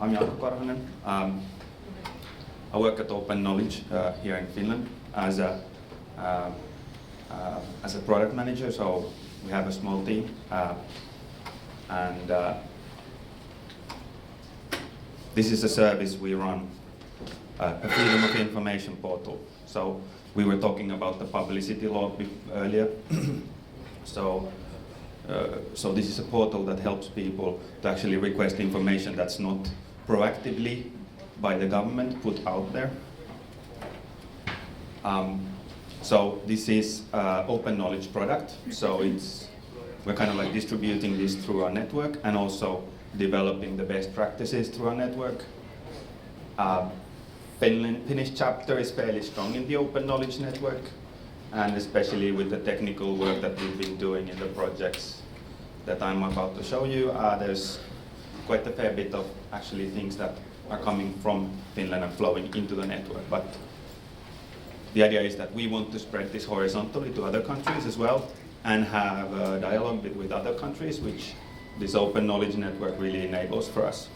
I'm Jaakko Korhonen. I work at Open Knowledge here in Finland as a product manager. So we have a small team, and this is a service we run, a freedom of information portal. So we were talking about the publicity law earlier. So this is a portal that helps people to actually request information that's not proactively by the government put out there. So this is open knowledge product. So we're kind of like distributing this through our network and also developing the best practices through our network. Finnish chapter is fairly strong in the open knowledge network, and especially with the technical work that we've been doing in the projects that I'm about to show you, there's quite a fair bit of actually things that are coming from Finland and flowing into the network. But the idea is that we want to spread this horizontally to other countries as well and have a dialogue with other countries, which this open knowledge network really enables for us.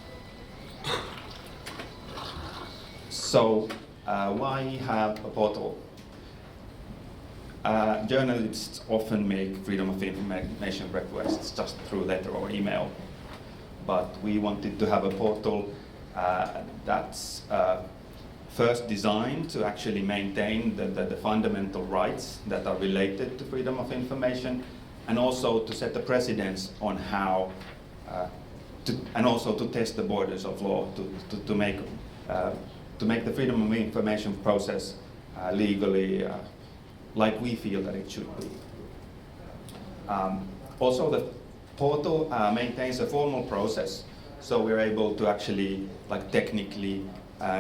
So why have a portal? Journalists often make freedom of information requests just through letter or email, but we wanted to have a portal that's first designed to actually maintain the fundamental rights that are related to freedom of information, and also to set the precedence on how, and also to test the borders of law, to make the freedom of information process legally like we feel that it should be. Also, the portal maintains a formal process, so we're able to actually, like, technically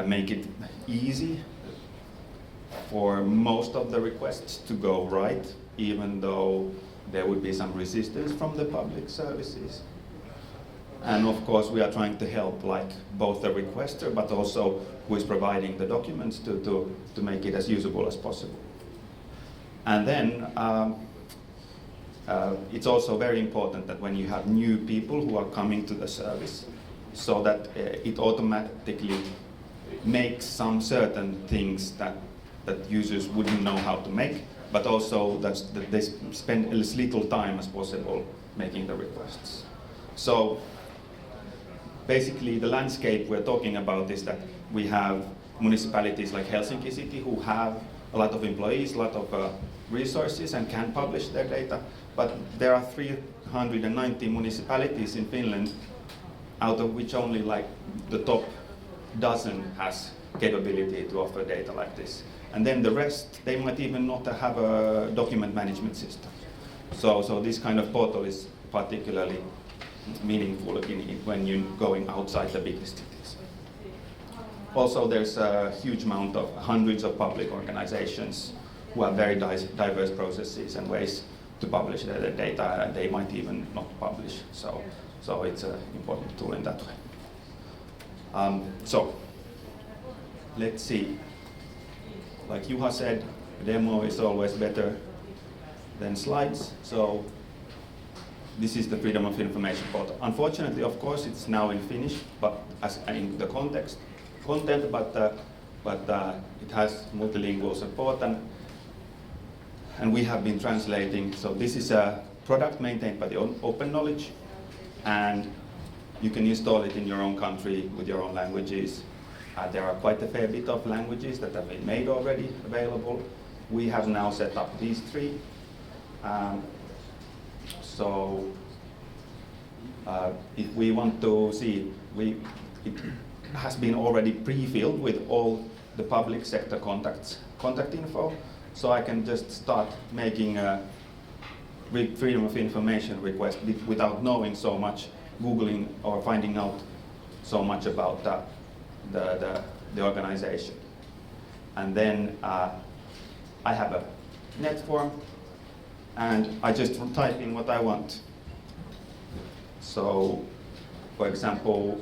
make it easy for most of the requests to go right, even though there would be some resistance from the public services. And of course, we are trying to help, like, both the requester but also who is providing the documents to make it as usable as possible. And then it's also very important that when you have new people who are coming to the service, so that it automatically makes some certain things that users wouldn't know how to make, but also that they spend as little time as possible making the requests. So basically the landscape we're talking about is that we have municipalities like Helsingi City who have a lot of employees, a lot of resources and can publish their data, but there are 390 municipalities in Finland, out of which only like the top dozen has capability to offer data like this. And then the rest, they might even not have a document management system. So this kind of portal is particularly meaningful when you're going outside the biggest cities. Also, there's a huge amount of hundreds of public organizations who have very diverse processes and ways to publish their data, and they might even not publish. So it's an important tool in that way. So let's see. Like Juha said, a demo is always better than slides. So this is the freedom of information portal. Unfortunately, of course, it's now in Finnish, but as in the content, but it has multilingual support, and we have been translating. So this is a product maintained by the Open Knowledge, and you can install it in your own country with your own languages. There are quite a fair bit of languages that have been made already available. We have now set up these three. So if we want to see, it has been already pre-filled with all the public sector contact info. So I can just start making a freedom of information request without knowing so much, Googling or finding out so much about the organization. And then I have a net form, and I just type in what I want. So, for example,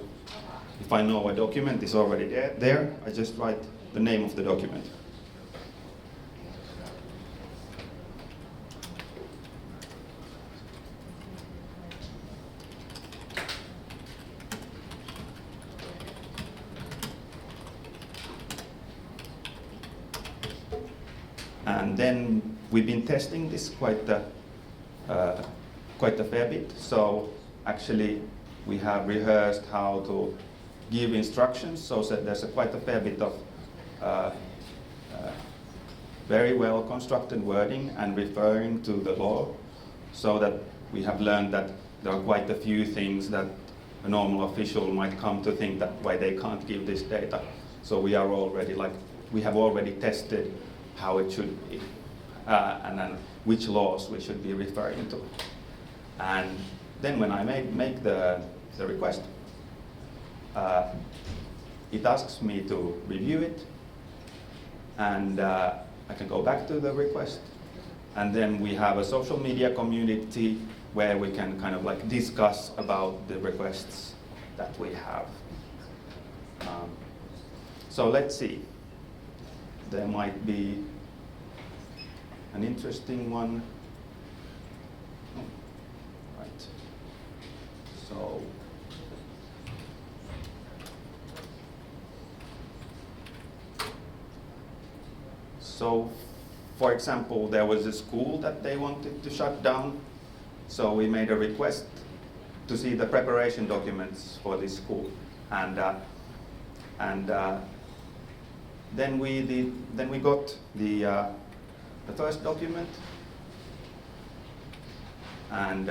if I know a document is already there, I just write the name of the document. And then we've been testing this quite a fair bit. So actually, we have rehearsed how to give instructions. So there's quite a fair bit of very well constructed wording and referring to the law, so that we have learned that there are quite a few things that a normal official might come to think that why they can't give this data. So we are already we have already tested how it should be, and then which laws we should be referring to. And then when I make the request, it asks me to review it, and I can go back to the request. And then we have a social media community where we can kind of discuss about the requests that we have. So let's see. There might be an interesting one. Oh, right. So, for example, there was a school that they wanted to shut down. So we made a request to see the preparation documents for this school, and then we got the first document, and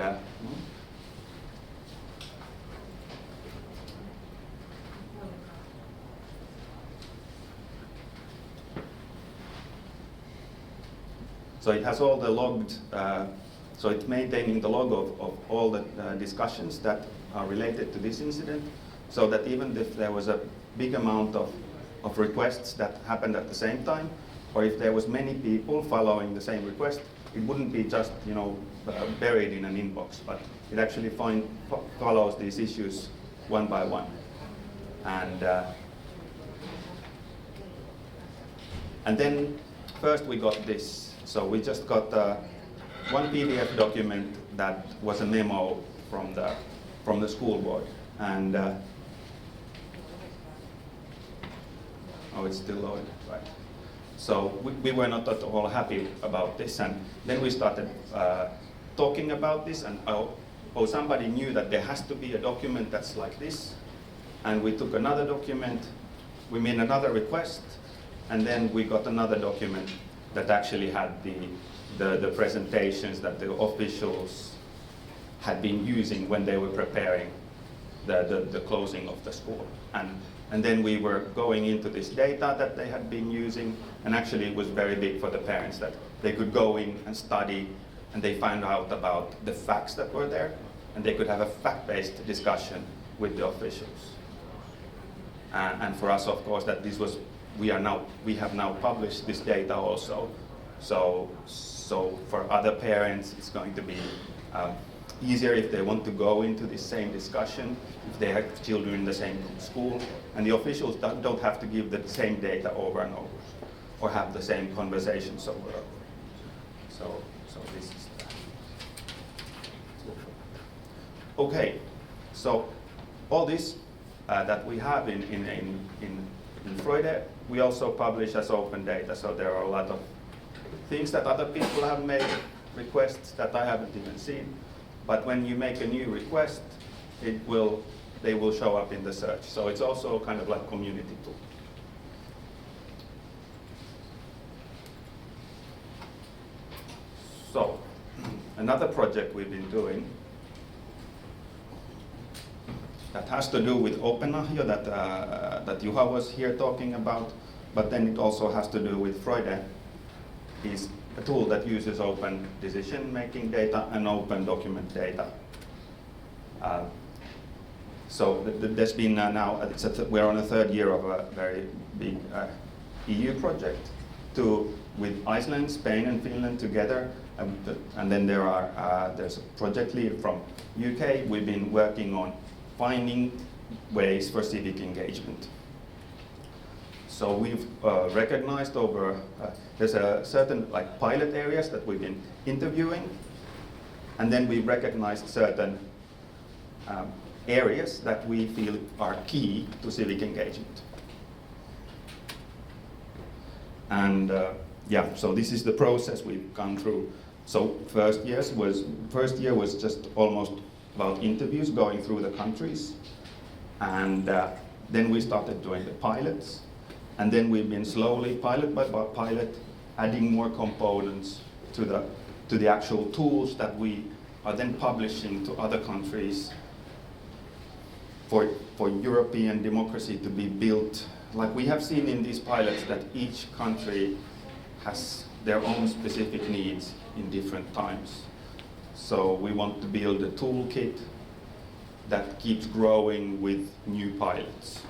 so it has all the logged. So it's maintaining the log of all the discussions that are related to this incident, so that even if there was a big amount of requests that happened at the same time, or if there was many people following the same request, it wouldn't be just buried in an inbox, but it actually follows these issues one by one. And then first we got this. So we just got one PDF document that was a memo from the school board, and oh, it's still loaded, right? So we were not at all happy about this, and then we started talking about this, and somebody knew that there has to be a document that's like this, and we took another document, we made another request, and then we got another document that actually had the presentations that the officials had been using when they were preparing the closing of the school. And then we were going into this data that they had been using, and actually it was very big for the parents that they could go in and study, and they found out about the facts that were there, and they could have a fact-based discussion with the officials. And for us, of course, that this was, we have now published this data also. So for other parents, it's going to be easier if they want to go into the same discussion, if they have children in the same school, and the officials don't have to give the same data over and over, or have the same conversations over and over. So this is that. Okay, so all this that we have in Freude, we also publish as open data, so there are a lot of things that other people have made, requests that I haven't even seen. But when you make a new request, they will show up in the search. So it's also kind of like community tool. So another project we've been doing that has to do with OpenOn that Juha was here talking about, but then it also has to do with Freude, is a tool that uses open decision-making data and open document data. So there's been now, we're on the third year of a very big EU project with Iceland, Spain, and Finland together, and then there's a project lead from UK. We've been working on finding ways for civic engagement. So we've recognized there's a certain pilot areas that we've been interviewing, and then we've recognized certain areas that we feel are key to civic engagement. And yeah, so this is the process we've gone through. So first year was just almost about interviews going through the countries, and then we started doing the pilots, and then we've been slowly, pilot by pilot, adding more components to the actual tools that we are then publishing to other countries for European democracy to be built. Like we have seen in these pilots that each country has their own specific needs in different times. So we want to build a toolkit that keeps growing with new pilots.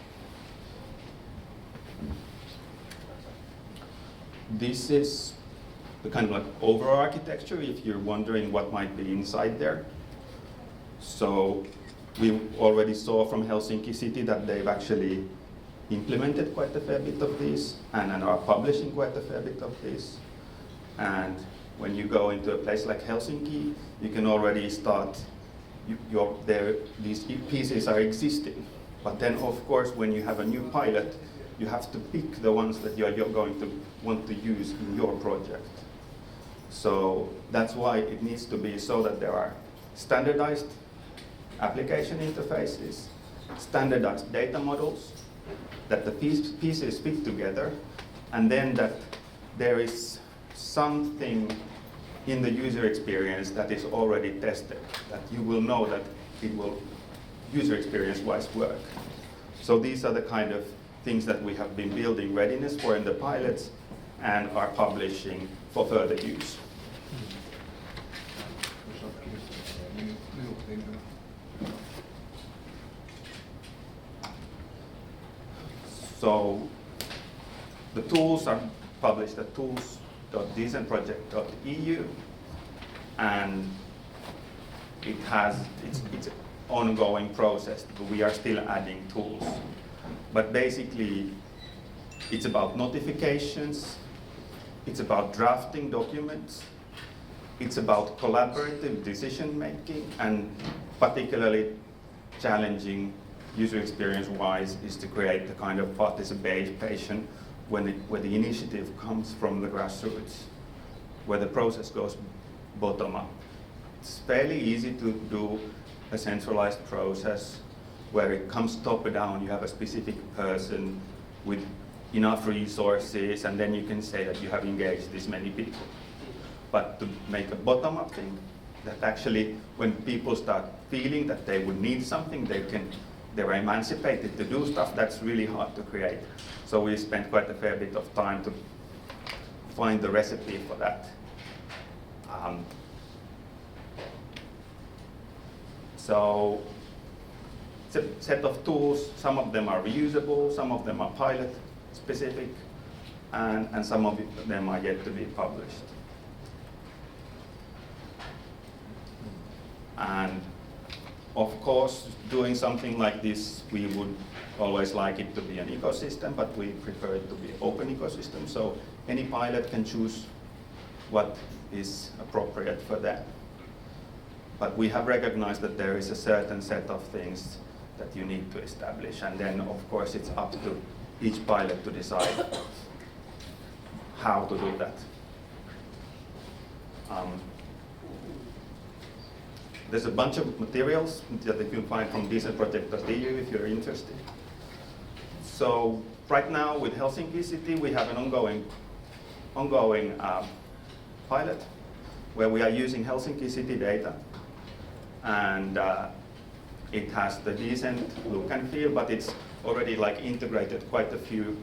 This is the kind of like overall architecture if you're wondering what might be inside there. So we already saw from Helsinki City that they've actually implemented quite a fair bit of these and are publishing quite a fair bit of these. And when you go into a place like Helsinki, you can already start, these pieces are existing. But then of course when you have a new pilot, you have to pick the ones that you're going to want to use in your project. So that's why it needs to be so that there are standardized application interfaces, standardized data models, that the pieces fit together, and then that there is something in the user experience that is already tested, that you will know that it will user experience-wise work. So these are the kind of things that we have been building readiness for in the pilots and are publishing for further use. So the tools are published at tools.decentproject.eu, and it's an ongoing process. We are still adding tools. But basically, it's about notifications, it's about drafting documents, it's about collaborative decision making, and particularly challenging user experience-wise is to create the kind of participation where the initiative comes from the grassroots, where the process goes bottom up. It's fairly easy to do a centralized process where it comes top down. You have a specific person with enough resources, and then you can say that you have engaged this many people. But to make a bottom-up thing, that actually when people start feeling that they would need something, they're emancipated to do stuff, that's really hard to create. So we spent quite a fair bit of time to find the recipe for that. So it's a set of tools. Some of them are reusable, some of them are pilot specific, and some of them are yet to be published. And of course, doing something like this, we would always like it to be an ecosystem, but we prefer it to be open ecosystem. So any pilot can choose what is appropriate for them. But we have recognized that there is a certain set of things that you need to establish. And then, of course, it's up to each pilot to decide how to do that. There's a bunch of materials that you can find from decentproject.eu if you're interested. So right now with Helsinki City, we have an ongoing pilot where we are using Helsinki City data. And it has the decent look and feel, but it's already like integrated quite a few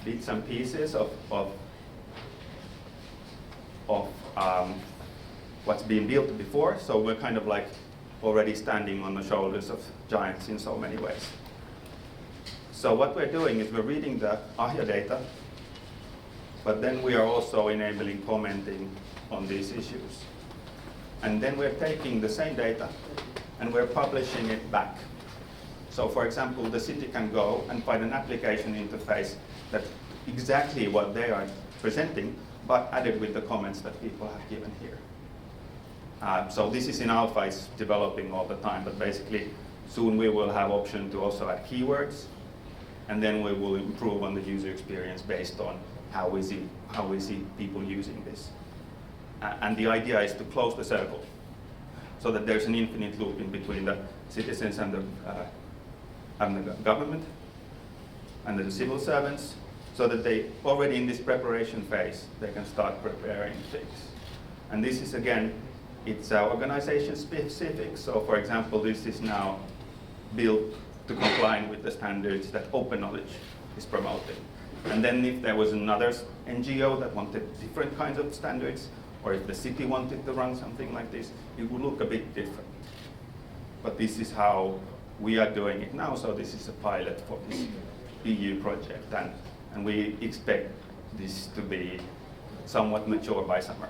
bits and pieces of what's been built before. So we're kind of like already standing on the shoulders of giants in so many ways. So what we're doing is we're reading the AHJA data, but then we are also enabling commenting on these issues. And then we're taking the same data and we're publishing it back. So for example, the city can go and find an application interface that's exactly what they are presenting, but added with the comments that people have given here. So this is in alpha, it's developing all the time, but basically soon we will have option to also add keywords, and then we will improve on the user experience based on how we see people using this. And the idea is to close the circle, so that there's an infinite loop in between the citizens and the government and the civil servants, so that they already in this preparation phase, they can start preparing things. And this is again, it's organization specific. So for example, this is now built to comply with the standards that Open Knowledge is promoting. And then if there was another NGO that wanted different kinds of standards, or if the city wanted to run something like this, it would look a bit different. But this is how we are doing it now, so this is a pilot for this EU project, and we expect this to be somewhat mature by summer.